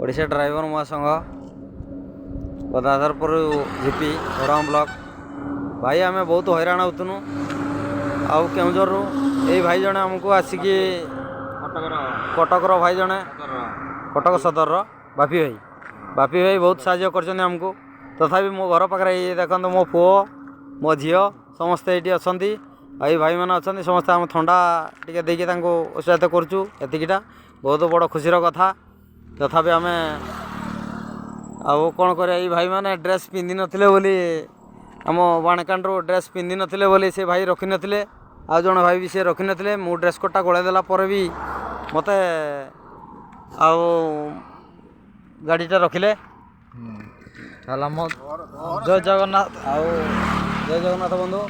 Odisha driver महासंघ गदाधरपुर GP ओडाम block भाई आम बहुत हैरान होतुनु आउ केउझर यही भाई जड़े आमको आसिकी कटकर भाई जड़े कटक सदर बापी भाई बहुत साहाय्य करमको तथापि मो घर पाखे ये देखो मो पुओ मो झील समस्ते ये अच्छा भाई भाई मैंने अच्छा समस्ते आम थंडा टी देकी उत्साहित करुँ एतिकटा बहुत बड़ खुशीर कथा तथापि आम कौन कर भाई मैंने ड्रेस पिंधि नथिले बोली आम बाणकांड्रु ड्रेस पिंधि नथिले बोली से भाई रखी नथिले आ जन भाई भी से रखी नथिले मु ड्रेस कोडटा गोलाइदेला पर भी मते आउ गाड़ीटा रखिले जय जगन्नाथ आउ जय जगन्नाथ बंधु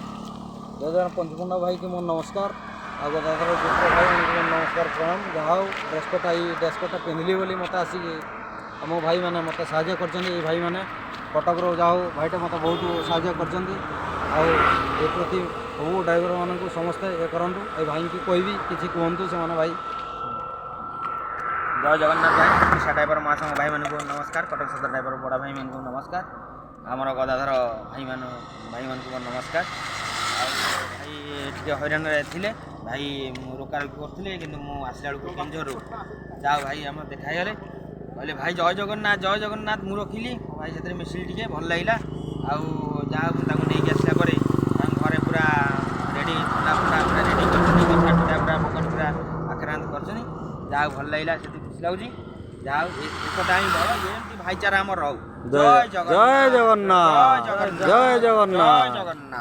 जय जगन्नाथ पंचकुंडा भाई की मोर नमस्कार आ गदाधर पुत्र भाई मोर नमस्कार प्रणाम जहाँ ड्रेस कोटा पिंधली बोली मत आसिक आम भाई मैंने मत साहाय्य कर भाई मैंने कटक जाओ भाईटा मत बहुत साहाय्य कर प्रति सब ड्राइवर मानक समस्ते ये करूँ ये भाई की कहबी किसी कहतु से भाई जय जगन्नाथ भाई ओडिशा ड्राइवर महासंघ भाई मानक नमस्कार कटक सदर ड्राइवर बड़ा भाई मानक नमस्कार आमर गदाधर भाई मानक नमस्कार भाई टे हैरान थे भाई रोका रोकी करुले कि आसला बेलू केंझर जाओ भाई आम देखाईगले कहले भाई जय जगन्नाथ मुझे रखिली भाई से मिसिल टे भल लगे नहीं आसला घरे पूरा रेडी पूरा रेडी पूरा मकन पूरा आक्रांत कर भल लगे से खुशी लगुच एकटा ही भल ये भाईचारा आम रहू जय जगन्नाथ जय जगन्नाथ।